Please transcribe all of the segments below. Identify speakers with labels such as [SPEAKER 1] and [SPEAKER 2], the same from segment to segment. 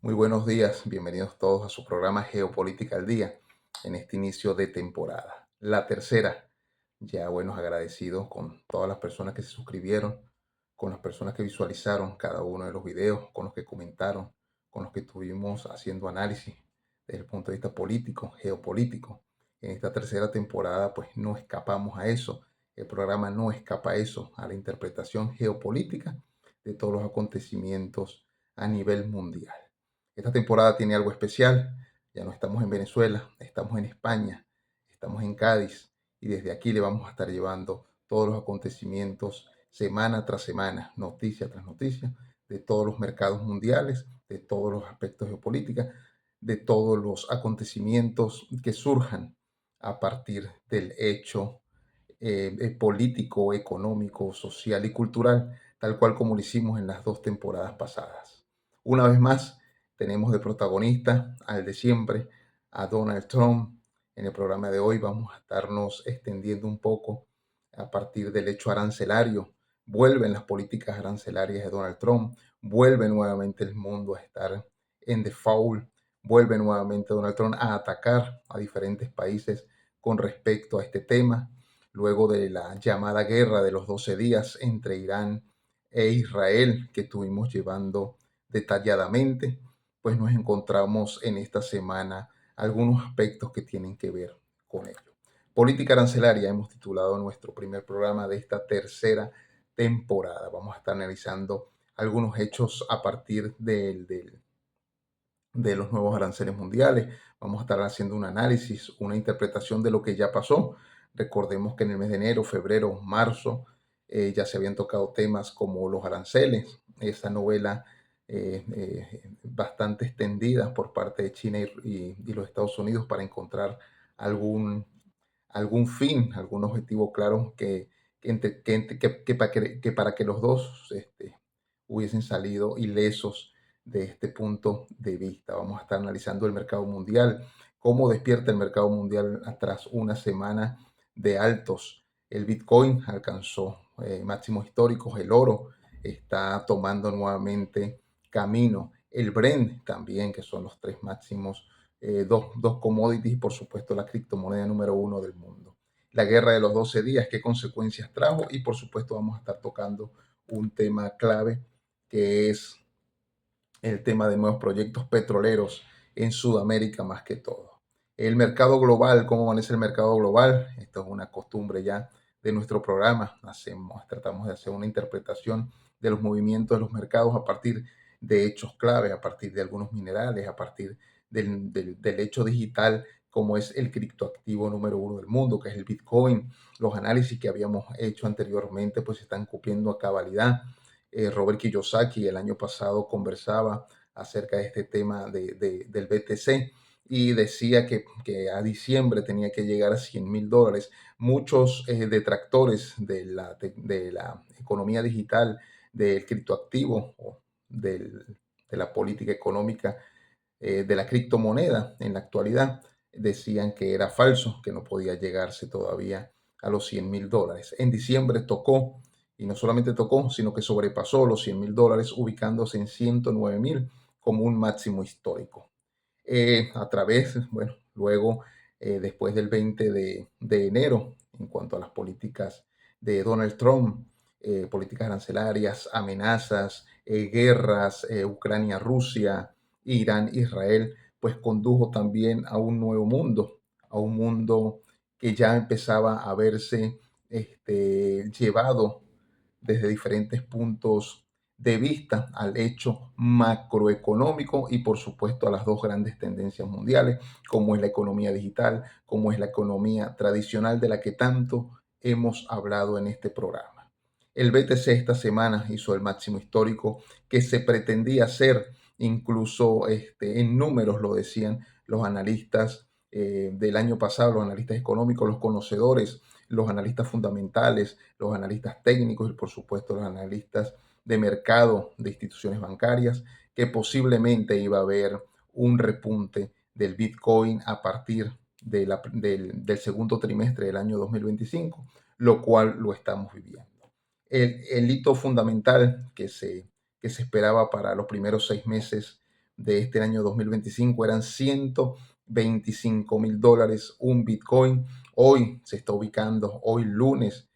[SPEAKER 1] Muy buenos días, bienvenidos todos a su programa Geopolítica al Día en este inicio de temporada. La tercera, ya buenos agradecidos con todas las personas que se suscribieron, con las personas que visualizaron cada uno de los videos, con los que comentaron, con los que estuvimos haciendo análisis desde el punto de vista político, geopolítico. En esta tercera temporada pues no escapamos a eso, el programa no escapa a eso, a la interpretación geopolítica de todos los acontecimientos a nivel mundial. Esta temporada tiene algo especial. Ya no estamos en Venezuela, estamos en España, estamos en Cádiz y desde aquí le vamos a estar llevando todos los acontecimientos semana tras semana, noticia tras noticia, de todos los mercados mundiales, de todos los aspectos geopolíticos, de todos los acontecimientos que surjan a partir del hecho político, económico, social y cultural, tal cual como lo hicimos en las dos temporadas pasadas. Una vez más, tenemos de protagonista al de siempre, a Donald Trump. En el programa de hoy vamos a estarnos extendiendo un poco a partir del hecho arancelario. Vuelven las políticas arancelarias de Donald Trump, vuelve nuevamente el mundo a estar en default, vuelve nuevamente Donald Trump a atacar a diferentes países con respecto a este tema luego de la llamada guerra de los 12 días entre Irán e Israel que estuvimos llevando detalladamente, pues nos encontramos en esta semana algunos aspectos que tienen que ver con ello. Política arancelaria hemos titulado nuestro primer programa de esta tercera temporada. Vamos a estar analizando algunos hechos a partir de los nuevos aranceles mundiales. Vamos a estar haciendo un análisis, una interpretación de lo que ya pasó. Recordemos que en el mes de enero, febrero, marzo, ya se habían tocado temas como los aranceles, esa novela bastante extendida por parte de China y los Estados Unidos para encontrar algún, algún fin, algún objetivo claro que para que los dos hubiesen salido ilesos de este punto de vista. Vamos a estar analizando el mercado mundial, cómo despierta el mercado mundial tras una semana de altos. El Bitcoin alcanzó máximos históricos, el oro está tomando nuevamente camino, el Brent también, que son los tres máximos, dos commodities y por supuesto la criptomoneda número uno del mundo. La guerra de los 12 días, qué consecuencias trajo y por supuesto vamos a estar tocando un tema clave que es el tema de nuevos proyectos petroleros en Sudamérica más que todo. El mercado global, ¿cómo amanece el mercado global? Esto es una costumbre ya de nuestro programa. Tratamos de hacer una interpretación de los movimientos de los mercados a partir de hechos clave, a partir de algunos minerales, a partir del hecho digital como es el criptoactivo número uno del mundo, que es el Bitcoin. Los análisis que habíamos hecho anteriormente pues están cumpliendo a cabalidad. Robert Kiyosaki el año pasado conversaba acerca de este tema del BTC y decía que a diciembre tenía que llegar a $100,000. Muchos detractores de la economía digital, del criptoactivo o de la política económica de la criptomoneda en la actualidad decían que era falso, que no podía llegarse todavía a los $100,000. En diciembre tocó, y no solamente tocó, sino que sobrepasó los $100,000, ubicándose en 109,000 como un máximo histórico. A través, bueno, luego, después del 20 de enero, en cuanto a las políticas de Donald Trump, políticas arancelarias, amenazas, guerras, Ucrania-Rusia, Irán-Israel, pues condujo también a un nuevo mundo, a un mundo que ya empezaba a verse llevado desde diferentes puntos de vista al hecho macroeconómico y por supuesto a las dos grandes tendencias mundiales, como es la economía digital, como es la economía tradicional de la que tanto hemos hablado en este programa. El BTC esta semana hizo el máximo histórico que se pretendía hacer, incluso en números lo decían los analistas del año pasado, los analistas económicos, los conocedores, los analistas fundamentales, los analistas técnicos y por supuesto los analistas de mercado de instituciones bancarias, que posiblemente iba a haber un repunte del Bitcoin a partir del segundo trimestre del año 2025, lo cual lo estamos viviendo. El hito fundamental que se esperaba para los primeros 6 meses de este año 2025 eran $125,000 un Bitcoin. Hoy se está ubicando, hoy lunes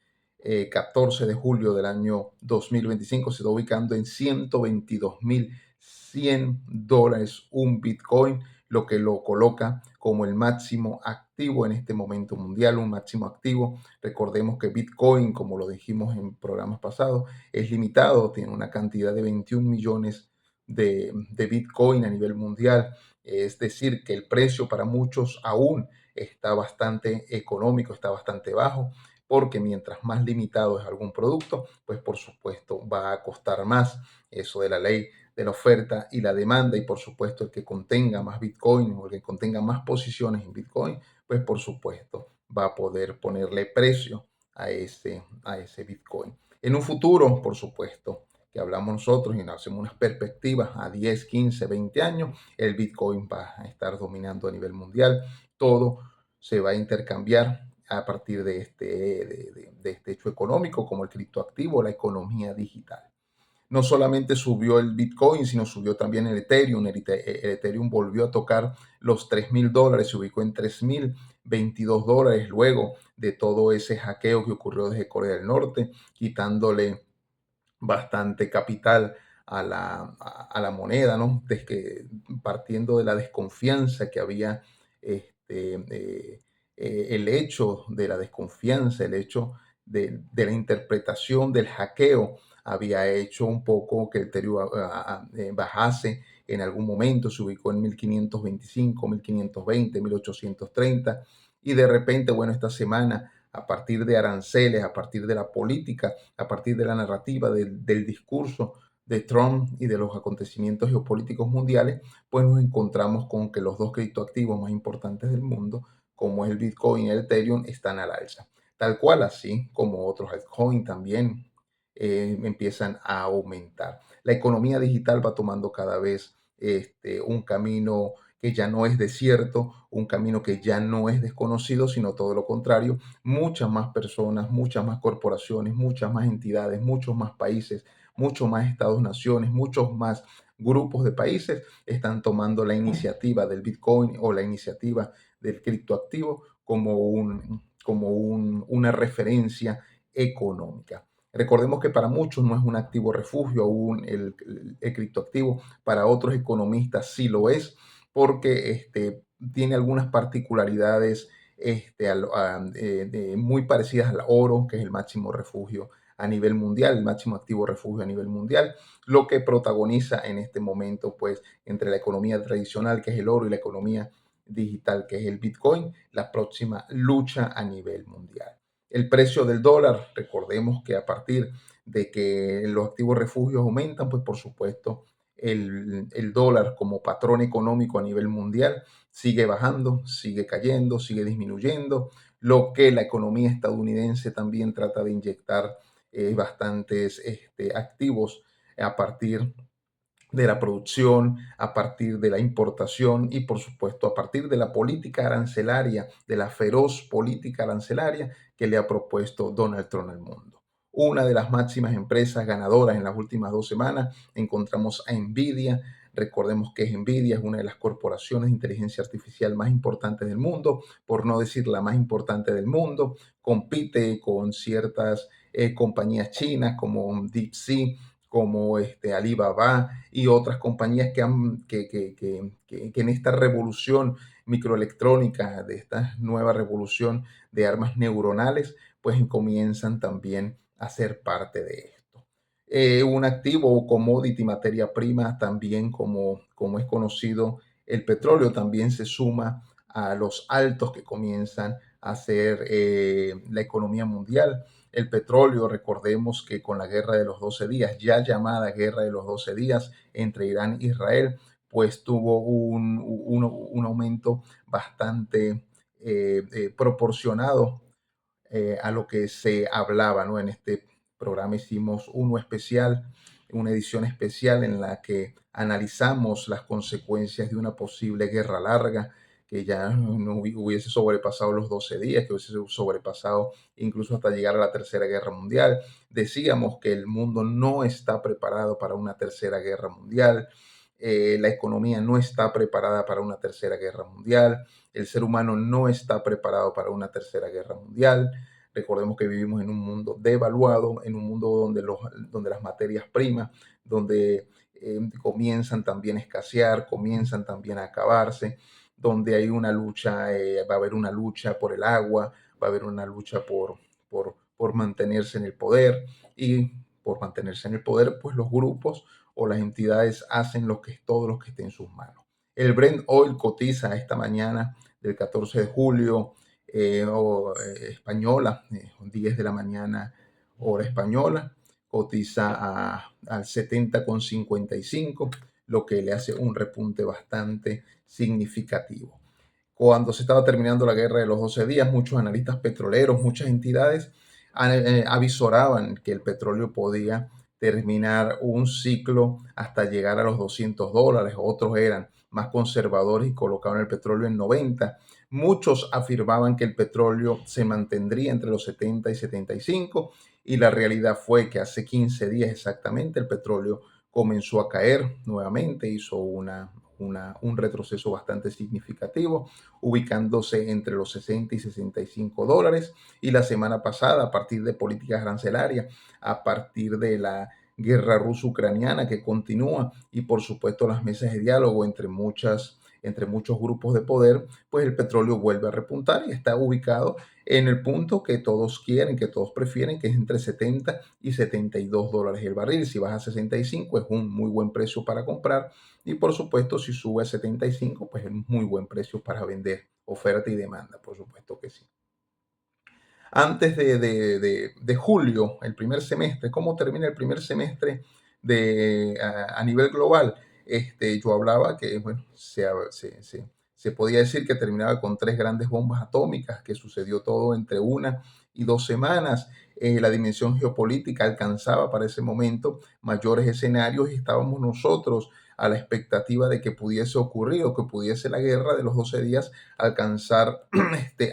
[SPEAKER 1] 14 de julio del año 2025, se está ubicando en $122,100 un Bitcoin, lo que lo coloca como el máximo activo en este momento mundial, un máximo activo. Recordemos que Bitcoin, como lo dijimos en programas pasados, es limitado, tiene una cantidad de 21 millones de Bitcoin a nivel mundial. Es decir, que el precio para muchos aún está bastante económico, está bastante bajo, porque mientras más limitado es algún producto, pues por supuesto va a costar más. Eso de la ley de la oferta y la demanda, y por supuesto el que contenga más Bitcoin o el que contenga más posiciones en Bitcoin, pues por supuesto va a poder ponerle precio a ese Bitcoin. En un futuro, por supuesto, que hablamos nosotros y nos hacemos unas perspectivas a 10, 15, 20 años, el Bitcoin va a estar dominando a nivel mundial. Todo se va a intercambiar a partir de este hecho económico, como el criptoactivo, la economía digital. No solamente subió el Bitcoin, sino subió también el Ethereum. El Ethereum volvió a tocar los $3,000, se ubicó en $3,022 luego de todo ese hackeo que ocurrió desde Corea del Norte, quitándole bastante capital a la moneda, ¿no? Partiendo de la desconfianza que había, el hecho de la desconfianza, el hecho de la interpretación del hackeo había hecho un poco que el Ethereum bajase en algún momento, se ubicó en 1525, 1520, 1830, y de repente, bueno, esta semana, a partir de aranceles, a partir de la política, a partir de la narrativa, del discurso de Trump y de los acontecimientos geopolíticos mundiales, pues nos encontramos con que los dos criptoactivos más importantes del mundo, como es el Bitcoin y el Ethereum, están al alza. Tal cual, así como otros altcoins también empiezan a aumentar. La economía digital va tomando cada vez un camino que ya no es desierto, un camino que ya no es desconocido, sino todo lo contrario. Muchas más personas, muchas más corporaciones, muchas más entidades, muchos más países, muchos más estados-naciones, muchos más grupos de países están tomando la iniciativa del Bitcoin o la iniciativa del criptoactivo como una referencia económica. Recordemos que para muchos no es un activo refugio aún el criptoactivo, para otros economistas sí lo es, porque tiene algunas particularidades muy parecidas al oro, que es el máximo refugio a nivel mundial, el máximo activo refugio a nivel mundial, lo que protagoniza en este momento, pues, entre la economía tradicional, que es el oro, y la economía digital, que es el Bitcoin, la próxima lucha a nivel mundial. El precio del dólar, recordemos que a partir de que los activos refugios aumentan, pues por supuesto el dólar como patrón económico a nivel mundial sigue bajando, sigue cayendo, sigue disminuyendo, lo que la economía estadounidense también trata de inyectar bastantes activos a partir de la producción, a partir de la importación y por supuesto a partir de la política arancelaria, de la feroz política arancelaria que le ha propuesto Donald Trump al mundo. Una de las máximas empresas ganadoras en las últimas 2 semanas encontramos a Nvidia. Recordemos que Nvidia es una de las corporaciones de inteligencia artificial más importantes del mundo, por no decir la más importante del mundo. Compite con ciertas compañías chinas como DeepSeek, como Alibaba y otras compañías que en esta revolución microelectrónica, de esta nueva revolución de armas neuronales, pues comienzan también a ser parte de esto. Un activo o commodity, materia prima, también como es conocido el petróleo, también se suma a los altos que comienzan a hacer la economía mundial. El petróleo, recordemos que con la guerra de los 12 días, ya llamada guerra de los 12 días entre Irán e Israel, pues tuvo un aumento bastante proporcionado a lo que se hablaba, ¿no? En este programa hicimos una edición especial en la que analizamos las consecuencias de una posible guerra larga que ya no hubiese sobrepasado los 12 días, que hubiese sobrepasado incluso hasta llegar a la Tercera Guerra Mundial. Decíamos que el mundo no está preparado para una Tercera Guerra Mundial, La economía no está preparada para una tercera guerra mundial. El ser humano no está preparado para una tercera guerra mundial. Recordemos que vivimos en un mundo devaluado, en un mundo donde las materias primas, donde comienzan también a escasear, comienzan también a acabarse, donde hay una lucha, va a haber una lucha por el agua, va a haber una lucha por mantenerse en el poder, y por mantenerse en el poder, pues los grupos o las entidades hacen todo lo que esté en sus manos. El Brent Oil cotiza esta mañana del 14 de julio, española, 10 de la mañana, hora española, cotiza al 70,55, lo que le hace un repunte bastante significativo. Cuando se estaba terminando la guerra de los 12 días, muchos analistas petroleros, muchas entidades avisoraban que el petróleo podía terminar un ciclo hasta llegar a los $200. Otros eran más conservadores y colocaban el petróleo en 90. Muchos afirmaban que el petróleo se mantendría entre los 70 y 75, y la realidad fue que hace 15 días exactamente el petróleo comenzó a caer nuevamente, hizo un retroceso bastante significativo, ubicándose entre los 60 y $65. Y la semana pasada, a partir de políticas arancelarias, a partir de la guerra ruso-ucraniana que continúa, y por supuesto las mesas de diálogo entre muchos grupos de poder, pues el petróleo vuelve a repuntar y está ubicado en el punto que todos quieren, que todos prefieren, que es entre 70 y $72 el barril. Si baja a 65 es un muy buen precio para comprar, y por supuesto si sube a 75 pues es un muy buen precio para vender. Oferta y demanda, por supuesto que sí. Antes de julio, el primer semestre, ¿cómo termina el primer semestre a nivel global? Yo hablaba que, bueno, se podía decir que terminaba con tres grandes bombas atómicas, que sucedió todo entre 1 y 2 semanas. La dimensión geopolítica alcanzaba para ese momento mayores escenarios, y estábamos nosotros a la expectativa de que pudiese ocurrir, o que pudiese la guerra de los 12 días alcanzar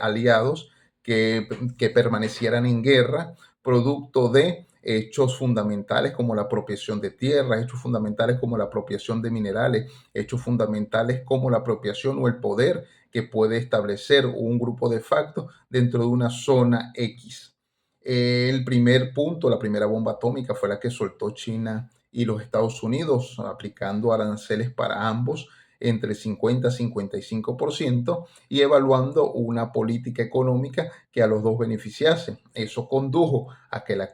[SPEAKER 1] aliados que permanecieran en guerra, producto de hechos fundamentales como la apropiación de tierras, hechos fundamentales como la apropiación de minerales, hechos fundamentales como la apropiación o el poder que puede establecer un grupo de facto dentro de una zona X. El primer punto, la primera bomba atómica, fue la que soltó China y los Estados Unidos, aplicando aranceles para ambos entre 50 y 55%, y evaluando una política económica que a los dos beneficiase. Eso condujo a que la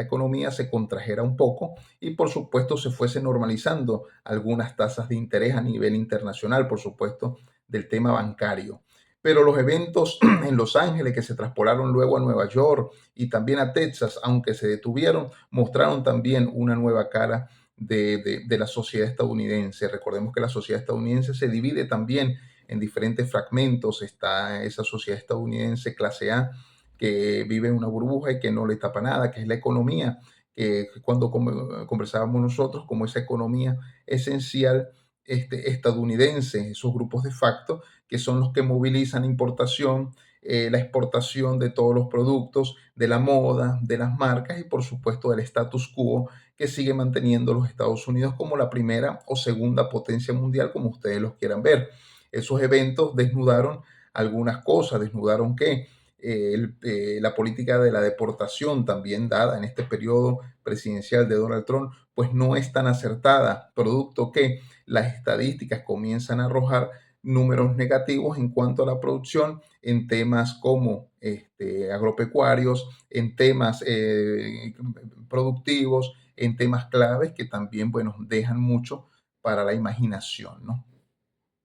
[SPEAKER 1] economía se contrajera un poco, y por supuesto se fuese normalizando algunas tasas de interés a nivel internacional, por supuesto del tema bancario. Pero los eventos en Los Ángeles, que se traspolaron luego a Nueva York y también a Texas, aunque se detuvieron, mostraron también una nueva cara de la sociedad estadounidense. Recordemos que la sociedad estadounidense se divide también en diferentes fragmentos. Está esa sociedad estadounidense clase A, que vive en una burbuja y que no le tapa nada, que es la economía, que cuando conversábamos nosotros como esa economía esencial estadounidense, esos grupos de facto que son los que movilizan importación, la exportación de todos los productos, de la moda, de las marcas, y por supuesto del status quo que sigue manteniendo los Estados Unidos como la primera o segunda potencia mundial, como ustedes los quieran ver. Esos eventos desnudaron algunas cosas, desnudaron que la política de la deportación también dada en este periodo presidencial de Donald Trump, pues no es tan acertada, producto que las estadísticas comienzan a arrojar números negativos en cuanto a la producción en temas como agropecuarios, en temas productivos, en temas claves que también, bueno, dejan mucho para la imaginación, ¿no?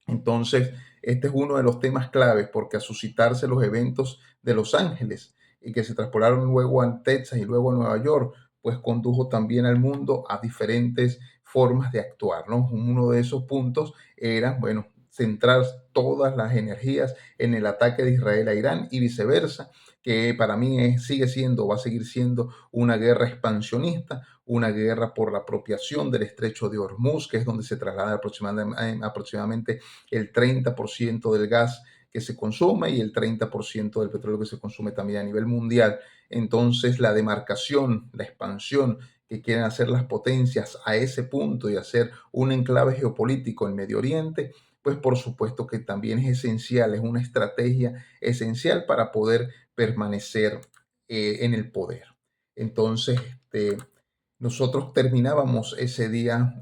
[SPEAKER 1] Entonces, este es uno de los temas claves, porque a suscitarse los eventos de Los Ángeles y que se traspolaron luego a Texas y luego a Nueva York, pues condujo también al mundo a diferentes formas de actuar, ¿no? Uno de esos puntos era, bueno, centrar todas las energías en el ataque de Israel a Irán, y viceversa, que para mí sigue siendo, va a seguir siendo una guerra expansionista, una guerra por la apropiación del estrecho de Hormuz, que es donde se traslada aproximadamente el 30% del gas que se consume y el 30% del petróleo que se consume también a nivel mundial. Entonces, la demarcación, la expansión que quieren hacer las potencias a ese punto y hacer un enclave geopolítico en Medio Oriente, pues por supuesto que también es esencial, es una estrategia esencial para poder permanecer en el poder. Entonces, nosotros terminábamos ese día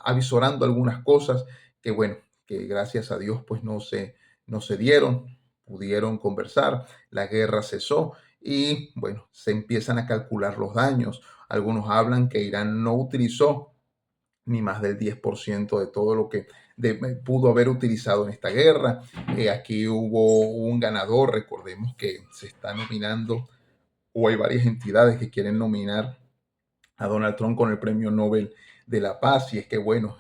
[SPEAKER 1] avisorando algunas cosas que, bueno, que gracias a Dios pues no se dieron, pudieron conversar, la guerra cesó y, bueno, se empiezan a calcular los daños. Algunos hablan que Irán no utilizó ni más del 10% de todo lo que pudo haber utilizado en esta guerra. Aquí hubo un ganador, recordemos que se está nominando, o hay varias entidades que quieren nominar a Donald Trump con el Premio Nobel de la Paz. Y es que, bueno,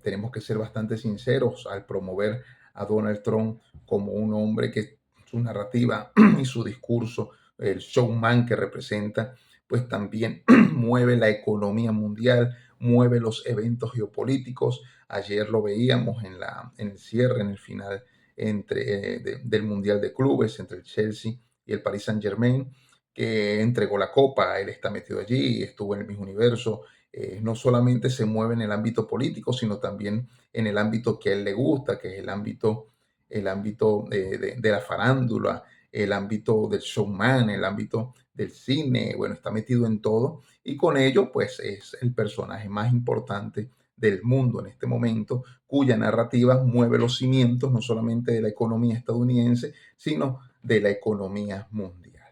[SPEAKER 1] tenemos que ser bastante sinceros al promover a Donald Trump como un hombre que su narrativa y su discurso, el showman que representa, pues también mueve la economía mundial, mueve los eventos geopolíticos. Ayer lo veíamos en el cierre, en el final del Mundial de Clubes entre el Chelsea y el Paris Saint-Germain, que entregó la copa, él está metido allí, estuvo en el mismo universo. No solamente se mueve en el ámbito político, sino también en el ámbito que a él le gusta, que es el ámbito de la farándula, el ámbito del showman, el ámbito del cine. Bueno, está metido en todo y con ello pues es el personaje más importante del mundo en este momento, cuya narrativa mueve los cimientos no solamente de la economía estadounidense, sino de la economía mundial.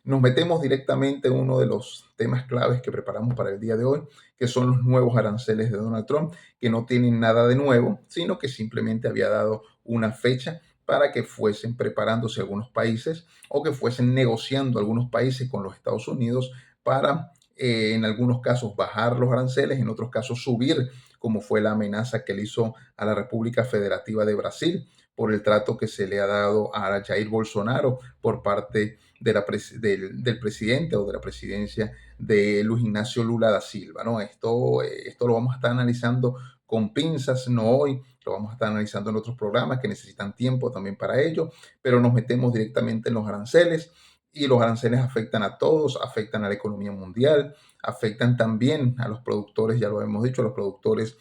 [SPEAKER 1] Nos metemos directamente en uno de los temas claves que preparamos para el día de hoy, que son los nuevos aranceles de Donald Trump, que no tienen nada de nuevo, sino que simplemente había dado una fecha para que fuesen preparándose algunos países o que fuesen negociando algunos países con los Estados Unidos para, en algunos casos, bajar los aranceles, en otros casos subir, como fue la amenaza que le hizo a la República Federativa de Brasil por el trato que se le ha dado a Jair Bolsonaro por parte del presidente o de la presidencia de Luis Ignacio Lula da Silva, ¿no? Esto lo vamos a estar analizando con pinzas, no hoy, lo vamos a estar analizando en otros programas que necesitan tiempo también para ello, pero nos metemos directamente en los aranceles y los aranceles afectan a todos, afectan a la economía mundial, afectan también a los productores, ya lo hemos dicho, a los productores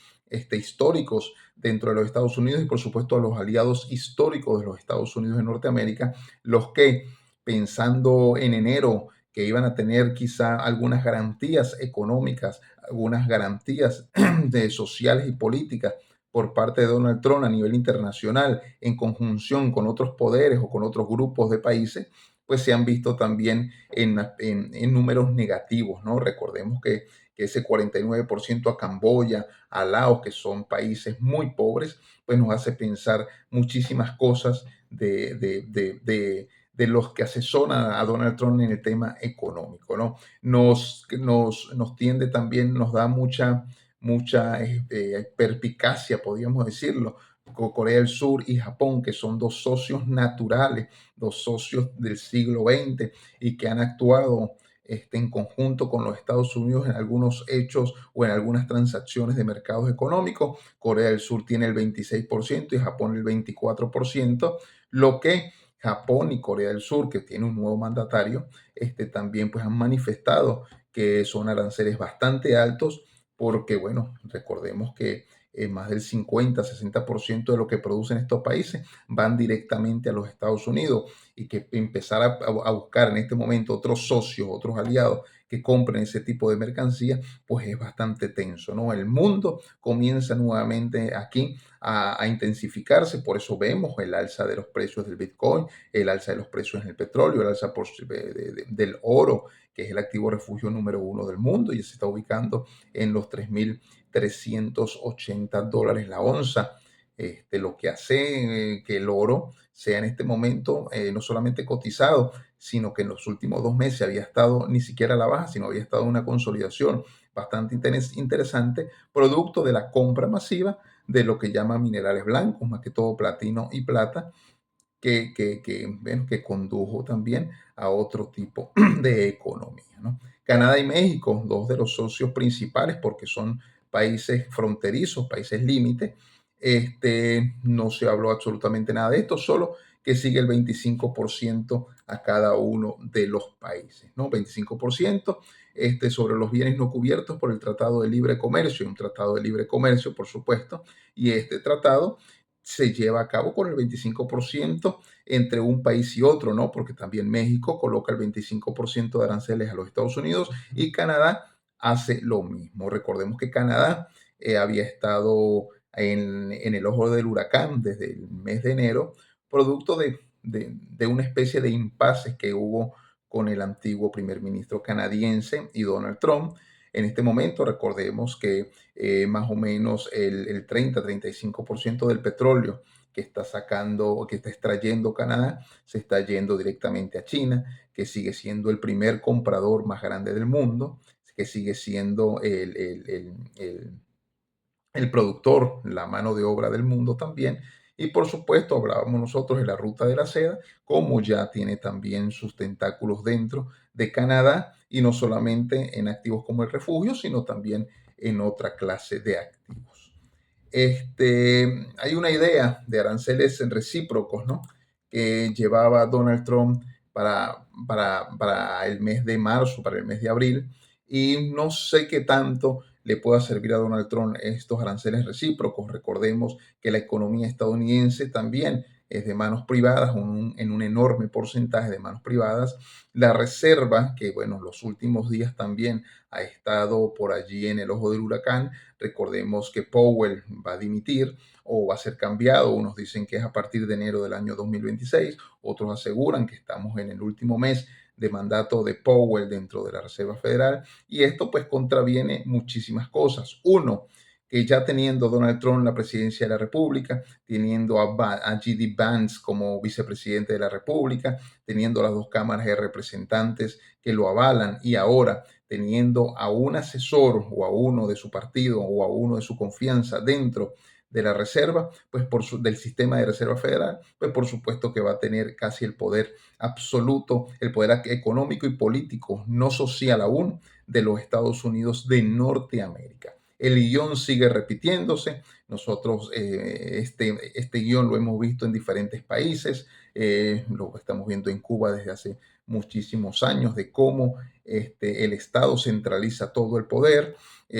[SPEAKER 1] históricos dentro de los Estados Unidos y por supuesto a los aliados históricos de los Estados Unidos de Norteamérica, los que pensando en enero que iban a tener quizá algunas garantías económicas, algunas garantías de sociales y políticas por parte de Donald Trump a nivel internacional en conjunción con otros poderes o con otros grupos de países, pues se han visto también en números negativos, ¿no? Recordemos que ese 49% a Camboya, a Laos, que son países muy pobres, pues nos hace pensar muchísimas cosas de los que asesoran a Donald Trump en el tema económico, ¿no? Nos tiende también, nos da mucha perspicacia, podríamos decirlo, Corea del Sur y Japón, que son dos socios naturales, dos socios del siglo XX y que han actuado en conjunto con los Estados Unidos en algunos hechos o en algunas transacciones de mercados económicos. Corea del Sur tiene el 26% y Japón el 24%, lo que Japón y Corea del Sur, que tiene un nuevo mandatario, también pues han manifestado que son aranceles bastante altos porque, bueno, recordemos que más del 50-60% de lo que producen estos países van directamente a los Estados Unidos y que empezar a buscar en este momento otros socios, otros aliados que compren ese tipo de mercancía, pues es bastante tenso, ¿no? El mundo comienza nuevamente aquí a intensificarse, por eso vemos el alza de los precios del Bitcoin, el alza de los precios en el petróleo, el alza del oro, que es el activo refugio número uno del mundo y se está ubicando en los $3.380 la onza. Lo que hace que el oro sea en este momento no solamente cotizado, sino que en los últimos 2 meses había estado ni siquiera a la baja, sino había estado en una consolidación bastante interesante, producto de la compra masiva de lo que llaman minerales blancos, más que todo platino y plata, bueno, que condujo también a otro tipo de economía, ¿no? Canadá y México, dos de los socios principales, porque son países fronterizos, países límites, no se habló absolutamente nada de esto, solo que sigue el 25% a cada uno de los países, ¿no? 25% sobre los bienes no cubiertos por el Tratado de Libre Comercio, un tratado de libre comercio, por supuesto, y este tratado se lleva a cabo con el 25% entre un país y otro, ¿no? Porque también México coloca el 25% de aranceles a los Estados Unidos y Canadá hace lo mismo. Recordemos que Canadá había estado en el ojo del huracán desde el mes de enero, producto de una especie de impasse que hubo con el antiguo primer ministro canadiense y Donald Trump. En este momento, recordemos que más o menos el 30-35% del petróleo que está sacando, que está extrayendo Canadá, se está yendo directamente a China, que sigue siendo el primer comprador más grande del mundo, que sigue siendo el productor, la mano de obra del mundo también. Y por supuesto, hablábamos nosotros de la ruta de la seda, como ya tiene también sus tentáculos dentro de Canadá y no solamente en activos como el refugio, sino también en otra clase de activos. Hay una idea de aranceles recíprocos, ¿no? Que llevaba Donald Trump para el mes de marzo, para el mes de abril, y no sé qué tanto le pueda servir a Donald Trump estos aranceles recíprocos. Recordemos que la economía estadounidense también es de manos privadas, en un enorme porcentaje de manos privadas. La reserva, que bueno, los últimos días también ha estado por allí en el ojo del huracán. Recordemos que Powell va a dimitir o va a ser cambiado. Unos dicen que es a partir de enero del año 2026, otros aseguran que estamos en el último mes de mandato de Powell dentro de la Reserva Federal, y esto pues contraviene muchísimas cosas. Uno, que ya teniendo Donald Trump la presidencia de la República, teniendo a J.D. Vance como vicepresidente de la República, teniendo las dos cámaras de representantes que lo avalan, y ahora teniendo a un asesor o a uno de su partido o a uno de su confianza dentro de la reserva, pues del sistema de reserva federal, pues por supuesto que va a tener casi el poder absoluto, el poder económico y político, no social aún, de los Estados Unidos de Norteamérica. El guión sigue repitiéndose. Nosotros este guión lo hemos visto en diferentes países, lo estamos viendo en Cuba desde hace muchísimos años, de cómo el Estado centraliza todo el poder.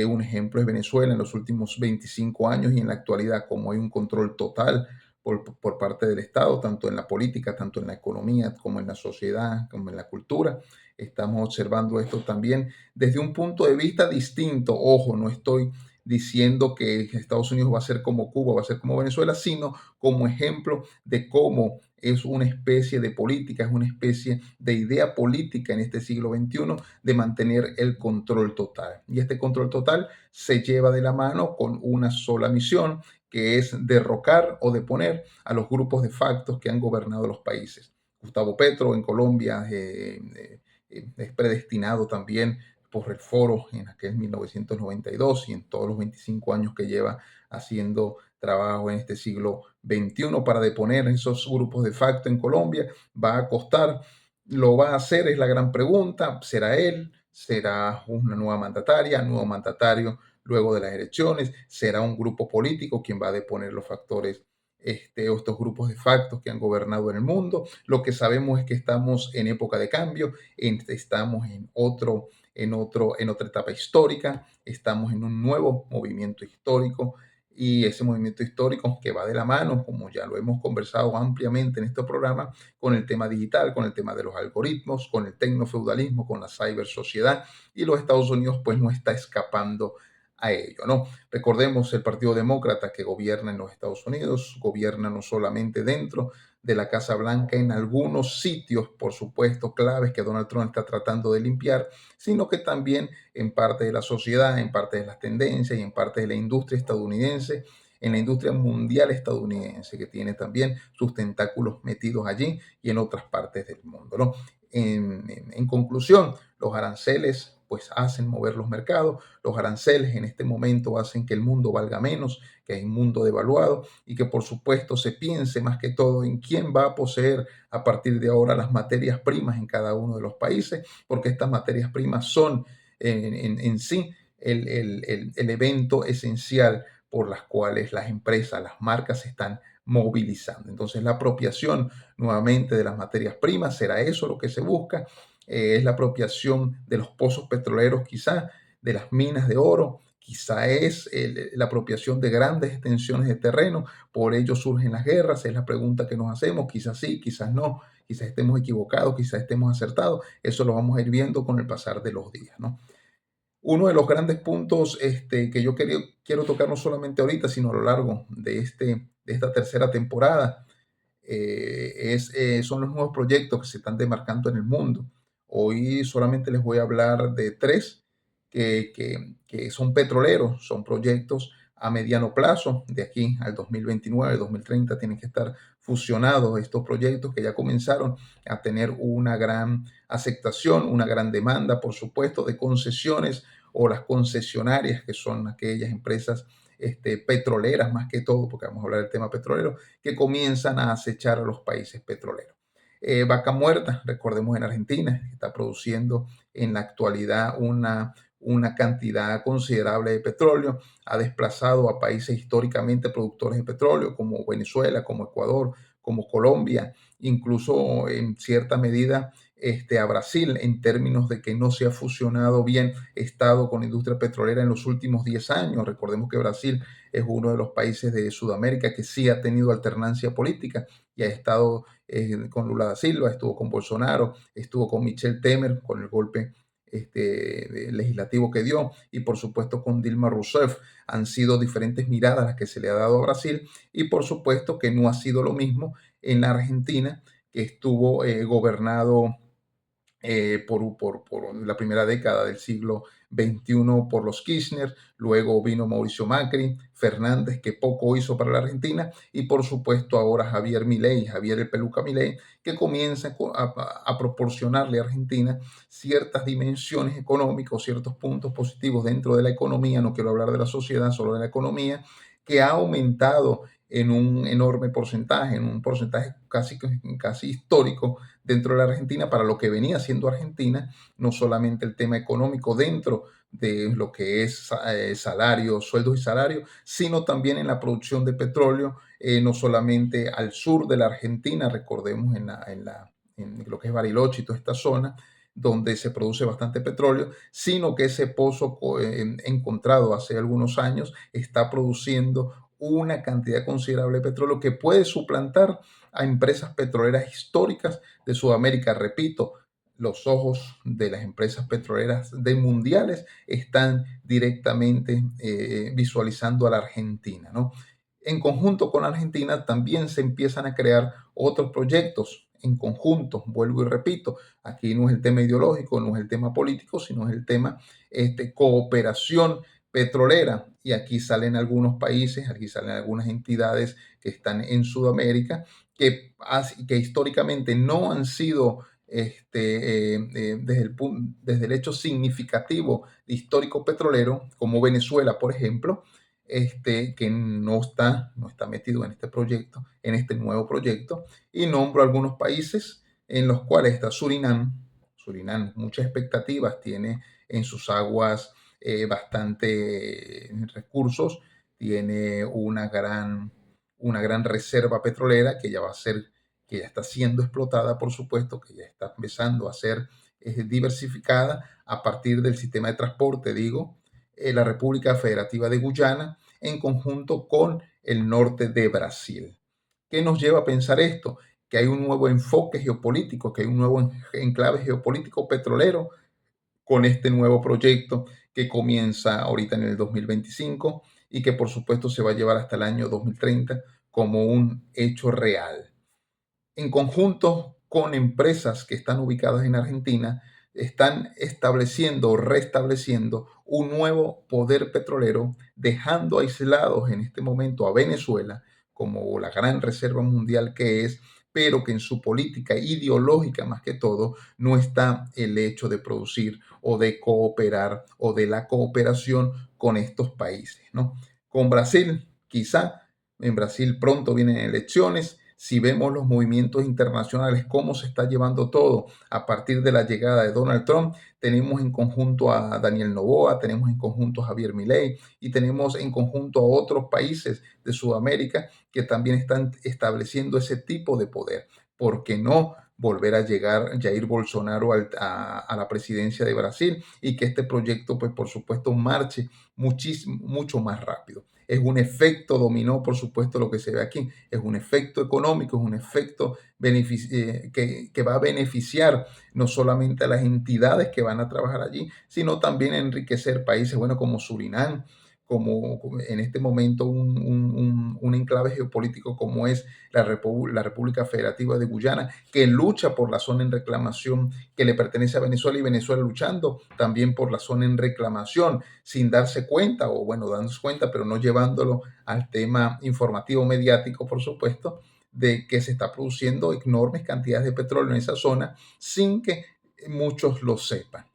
[SPEAKER 1] Un ejemplo es Venezuela en los últimos 25 años, y en la actualidad como hay un control total por parte del Estado, tanto en la política, tanto en la economía, como en la sociedad, como en la cultura. Estamos observando esto también desde un punto de vista distinto. Ojo, no estoy diciendo que Estados Unidos va a ser como Cuba, va a ser como Venezuela, sino como ejemplo de cómo es una especie de política, es una especie de idea política en este siglo XXI de mantener el control total. Y este control total se lleva de la mano con una sola misión, que es derrocar o deponer a los grupos de facto que han gobernado los países. Gustavo Petro en Colombia es predestinado también por el foro en aquel 1992 y en todos los 25 años que lleva haciendo trabajo en este siglo XXI para deponer esos grupos de facto en Colombia. Va a costar, lo va a hacer, es la gran pregunta. ¿Será él? ¿Será una nueva mandataria, nuevo mandatario luego de las elecciones? ¿Será un grupo político quien va a deponer los factores o estos grupos de facto que han gobernado en el mundo? Lo que sabemos es que estamos en época de cambio, estamos en otra etapa histórica, estamos en un nuevo movimiento histórico, y ese movimiento histórico que va de la mano, como ya lo hemos conversado ampliamente en este programa, con el tema digital, con el tema de los algoritmos, con el tecnofeudalismo, con la cibersociedad, y los Estados Unidos pues no está escapando a ello, ¿no? Recordemos el Partido Demócrata que gobierna en los Estados Unidos, gobierna no solamente dentro de la Casa Blanca, en algunos sitios, por supuesto, claves que Donald Trump está tratando de limpiar, sino que también en parte de la sociedad, en parte de las tendencias y en parte de la industria estadounidense, en la industria mundial estadounidense, que tiene también sus tentáculos metidos allí y en otras partes del mundo, ¿no? En conclusión, los aranceles pues hacen mover los mercados. Los aranceles en este momento hacen que el mundo valga menos, que hay un mundo devaluado, y que por supuesto se piense más que todo en quién va a poseer a partir de ahora las materias primas en cada uno de los países, porque estas materias primas son en sí el evento esencial por las cuales las empresas, las marcas se están movilizando. Entonces, la apropiación nuevamente de las materias primas, será eso lo que se busca, es la apropiación de los pozos petroleros quizá, de las minas de oro, quizá es la apropiación de grandes extensiones de terreno, por ello surgen las guerras, es la pregunta que nos hacemos, quizás sí, quizás no, quizás estemos equivocados, quizás estemos acertados, eso lo vamos a ir viendo con el pasar de los días, ¿no? Uno de los grandes puntos que yo quiero tocar no solamente ahorita, sino a lo largo de esta tercera temporada, son los nuevos proyectos que se están demarcando en el mundo. Hoy solamente les voy a hablar de tres que son petroleros, son proyectos a mediano plazo, de aquí al 2029, 2030, tienen que estar fusionados estos proyectos que ya comenzaron a tener una gran aceptación, una gran demanda, por supuesto, de concesiones o las concesionarias, que son aquellas empresas petroleras más que todo, porque vamos a hablar del tema petrolero, que comienzan a acechar a los países petroleros. Vaca Muerta, recordemos en Argentina, está produciendo en la actualidad una cantidad considerable de petróleo, ha desplazado a países históricamente productores de petróleo como Venezuela, como Ecuador, como Colombia, incluso en cierta medida a Brasil, en términos de que no se ha fusionado bien Estado con industria petrolera en los últimos 10 años. Recordemos que Brasil es uno de los países de Sudamérica que sí ha tenido alternancia política y ha estado con Lula da Silva, estuvo con Bolsonaro, estuvo con Michel Temer, con el golpe legislativo que dio, y por supuesto con Dilma Rousseff. Han sido diferentes miradas las que se le ha dado a Brasil, y por supuesto que no ha sido lo mismo en la Argentina, que estuvo gobernado por la primera década del siglo XXI por los Kirchner, luego vino Mauricio Macri, Fernández, que poco hizo para la Argentina, y por supuesto ahora Javier Milei, Javier el Peluca Milei, que comienza a proporcionarle a Argentina ciertas dimensiones económicas, ciertos puntos positivos dentro de la economía, no quiero hablar de la sociedad, solo de la economía, que ha aumentado en un enorme porcentaje, en un porcentaje casi histórico dentro de la Argentina para lo que venía siendo Argentina, no solamente el tema económico dentro de lo que es salarios, sueldos y salarios, sino también en la producción de petróleo, no solamente al sur de la Argentina, recordemos en lo que es Bariloche y toda esta zona, donde se produce bastante petróleo, sino que ese pozo encontrado hace algunos años está produciendo una cantidad considerable de petróleo que puede suplantar a empresas petroleras históricas de Sudamérica. Repito, los ojos de las empresas petroleras de mundiales están directamente visualizando a la Argentina, ¿no? En conjunto con Argentina también se empiezan a crear otros proyectos en conjunto, vuelvo y repito, aquí no es el tema ideológico, no es el tema político, sino es el tema cooperación petrolera. Y aquí salen algunos países, aquí salen algunas entidades que están en Sudamérica, que históricamente no han sido desde el hecho significativo histórico petrolero, como Venezuela, por ejemplo, que no está metido en este proyecto, en este nuevo proyecto, y nombro algunos países en los cuales está Surinam. Surinam muchas expectativas tiene en sus aguas, bastante recursos, tiene una gran reserva petrolera que ya está siendo explotada, por supuesto, que ya está empezando a ser diversificada a partir del sistema de transporte, digo, la República Federativa de Guyana, en conjunto con el norte de Brasil. ¿Qué nos lleva a pensar esto? Que hay un nuevo enfoque geopolítico, que hay un nuevo enclave geopolítico petrolero con este nuevo proyecto que comienza ahorita en el 2025 y que por supuesto se va a llevar hasta el año 2030 como un hecho real. En conjunto con empresas que están ubicadas en Argentina, están estableciendo o restableciendo un nuevo poder petrolero, dejando aislados en este momento a Venezuela como la gran reserva mundial que es, pero que en su política ideológica más que todo no está el hecho de producir o de cooperar o de la cooperación con estos países, ¿no? Con Brasil, quizá, en Brasil pronto vienen elecciones, Si vemos los movimientos internacionales, cómo se está llevando todo a partir de la llegada de Donald Trump, tenemos en conjunto a Daniel Noboa, tenemos en conjunto a Javier Milei y tenemos en conjunto a otros países de Sudamérica que también están estableciendo ese tipo de poder. ¿Por qué no volver a llegar Jair Bolsonaro a la presidencia de Brasil y que este proyecto, pues por supuesto, marche mucho más rápido? Es un efecto dominó, por supuesto, lo que se ve aquí. Es un efecto económico, es un efecto que va a beneficiar no solamente a las entidades que van a trabajar allí, sino también a enriquecer países, bueno, como Surinam, como en este momento un enclave geopolítico como es la República Federativa de Guyana, que lucha por la zona en reclamación que le pertenece a Venezuela y Venezuela luchando también por la zona en reclamación sin darse cuenta, o bueno, dándose cuenta, pero no llevándolo al tema informativo mediático, por supuesto, de que se está produciendo enormes cantidades de petróleo en esa zona sin que muchos lo sepan.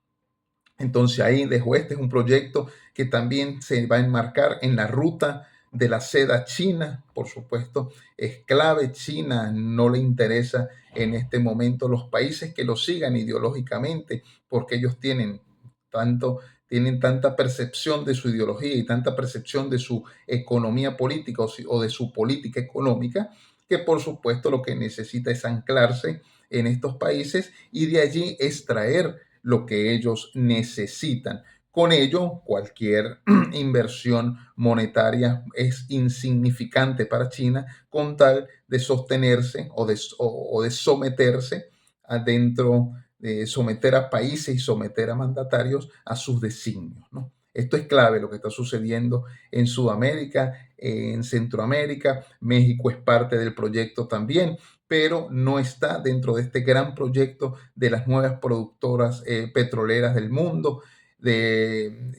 [SPEAKER 1] Entonces ahí dejo este es un proyecto que también se va a enmarcar en la ruta de la seda china, por supuesto, es clave. China no le interesa en este momento los países que lo sigan ideológicamente, porque ellos tienen tanta percepción de su ideología y tanta percepción de su economía política o de su política económica, que por supuesto lo que necesita es anclarse en estos países y de allí extraer lo que ellos necesitan. Con ello, cualquier inversión monetaria es insignificante para China con tal de sostenerse o de someterse adentro, de someter a países y someter a mandatarios a sus designios, ¿no? Esto es clave lo que está sucediendo en Sudamérica, en Centroamérica. México es parte del proyecto también, pero no está dentro de este gran proyecto de las nuevas productoras petroleras del mundo, en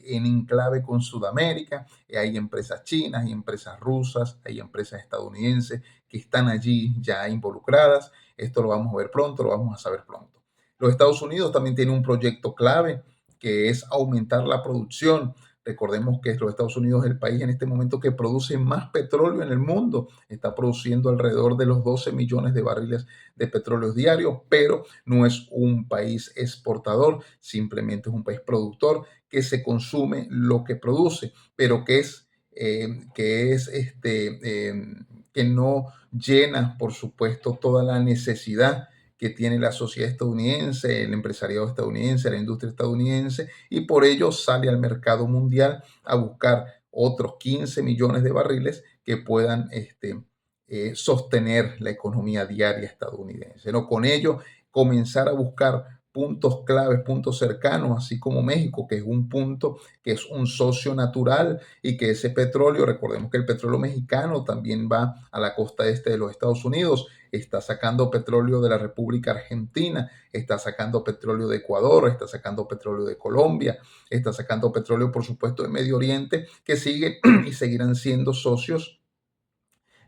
[SPEAKER 1] enclave con Sudamérica. Hay empresas chinas, hay empresas rusas, hay empresas estadounidenses que están allí ya involucradas. Esto lo vamos a ver pronto, lo vamos a saber pronto. Los Estados Unidos también tienen un proyecto clave que es aumentar la producción. Recordemos que los Estados Unidos es el país en este momento que produce más petróleo en el mundo. Está produciendo alrededor de los 12 millones de barriles de petróleo diarios, pero no es un país exportador, simplemente es un país productor que se consume lo que produce, pero que no llena, por supuesto, toda la necesidad que tiene la sociedad estadounidense, el empresariado estadounidense, la industria estadounidense, y por ello sale al mercado mundial a buscar otros 15 millones de barriles que puedan sostener la economía diaria estadounidense, ¿no? Con ello, comenzar a buscar puntos claves, puntos cercanos, así como México, que es un punto, que es un socio natural y que ese petróleo, recordemos que el petróleo mexicano también va a la costa este de los Estados Unidos, está sacando petróleo de la República Argentina, está sacando petróleo de Ecuador, está sacando petróleo de Colombia, está sacando petróleo, por supuesto, de Medio Oriente, que sigue y seguirán siendo socios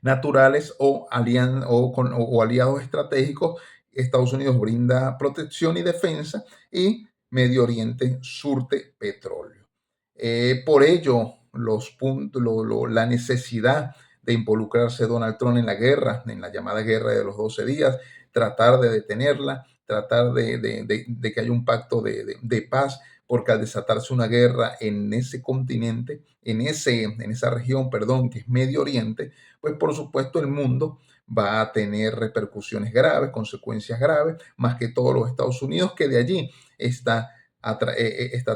[SPEAKER 1] naturales o aliados estratégicos. Estados Unidos brinda protección y defensa y Medio Oriente surte petróleo. Por ello, la necesidad de involucrarse Donald Trump en la guerra, en la llamada guerra de los 12 días, tratar de detenerla, tratar de que haya un pacto de paz, porque al desatarse una guerra en ese continente, en esa región, perdón, que es Medio Oriente, pues por supuesto el mundo va a tener repercusiones graves, consecuencias graves, más que todos los Estados Unidos, que de allí está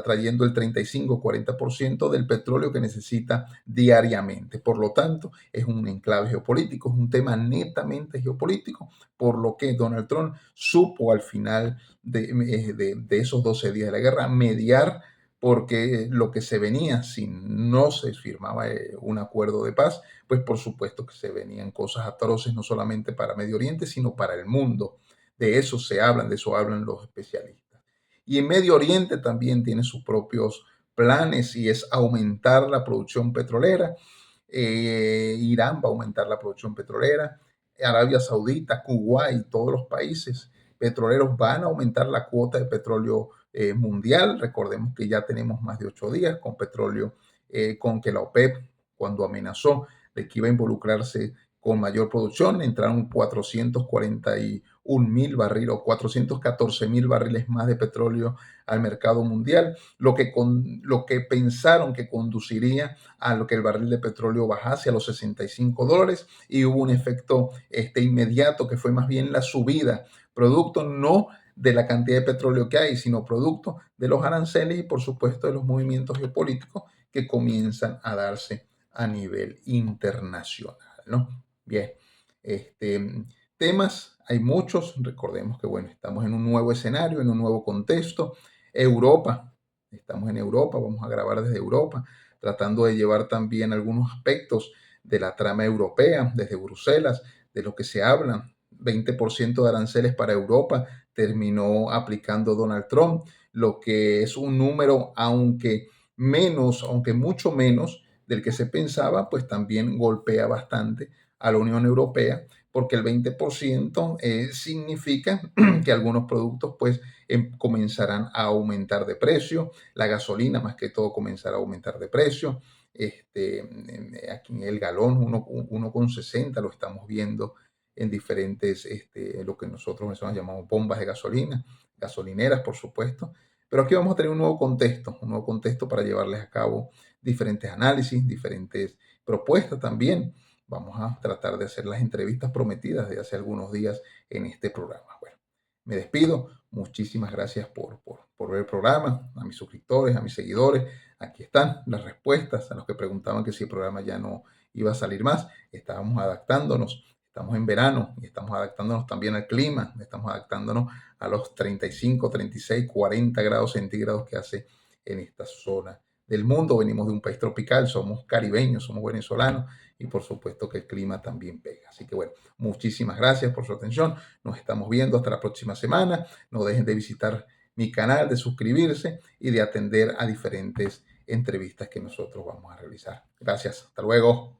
[SPEAKER 1] trayendo el 35-40% del petróleo que necesita diariamente. Por lo tanto, es un enclave geopolítico, es un tema netamente geopolítico, por lo que Donald Trump supo al final de esos 12 días de la guerra mediar, porque lo que se venía, si no se firmaba un acuerdo de paz, pues por supuesto que se venían cosas atroces, no solamente para Medio Oriente, sino para el mundo. De eso hablan los especialistas. Y en Medio Oriente también tiene sus propios planes y es aumentar la producción petrolera. Irán va a aumentar la producción petrolera. Arabia Saudita, Kuwait, todos los países petroleros van a aumentar la cuota de petróleo mundial. Recordemos que ya tenemos más de 8 días con petróleo, con que la OPEP, cuando amenazó de que iba a involucrarse con mayor producción. Entraron 441.000 barriles o 414.000 barriles más de petróleo al mercado mundial, lo que pensaron que conduciría a lo que el barril de petróleo bajase a los $65, y hubo un efecto inmediato que fue más bien la subida, producto no de la cantidad de petróleo que hay, sino producto de los aranceles y por supuesto de los movimientos geopolíticos que comienzan a darse a nivel internacional, ¿no? Bien, temas hay muchos. Recordemos que, bueno, estamos en un nuevo escenario, en un nuevo contexto. Europa, estamos en Europa, vamos a grabar desde Europa, tratando de llevar también algunos aspectos de la trama europea, desde Bruselas, de lo que se habla. 20% de aranceles para Europa terminó aplicando Donald Trump, lo que es un número, aunque menos, aunque mucho menos del que se pensaba, pues también golpea bastante a la Unión Europea, porque el 20% significa que algunos productos pues comenzarán a aumentar de precio, la gasolina más que todo comenzará a aumentar de precio, aquí el galón 1,60 lo estamos viendo en diferentes, lo que nosotros llamamos bombas de gasolina, gasolineras por supuesto, pero aquí vamos a tener un nuevo contexto para llevarles a cabo diferentes análisis, diferentes propuestas también. Vamos a tratar de hacer las entrevistas prometidas de hace algunos días en este programa. Bueno, me despido. Muchísimas gracias por ver el programa, a mis suscriptores, a mis seguidores. Aquí están las respuestas a los que preguntaban que si el programa ya no iba a salir más. Estábamos adaptándonos, estamos en verano y estamos adaptándonos también al clima, estamos adaptándonos a los 35, 36, 40 grados centígrados que hace en esta zona del mundo. Venimos de un país tropical, somos caribeños, somos venezolanos y por supuesto que el clima también pega. Así que bueno, muchísimas gracias por su atención. Nos estamos viendo hasta la próxima semana. No dejen de visitar mi canal, de suscribirse y de atender a diferentes entrevistas que nosotros vamos a realizar. Gracias. Hasta luego.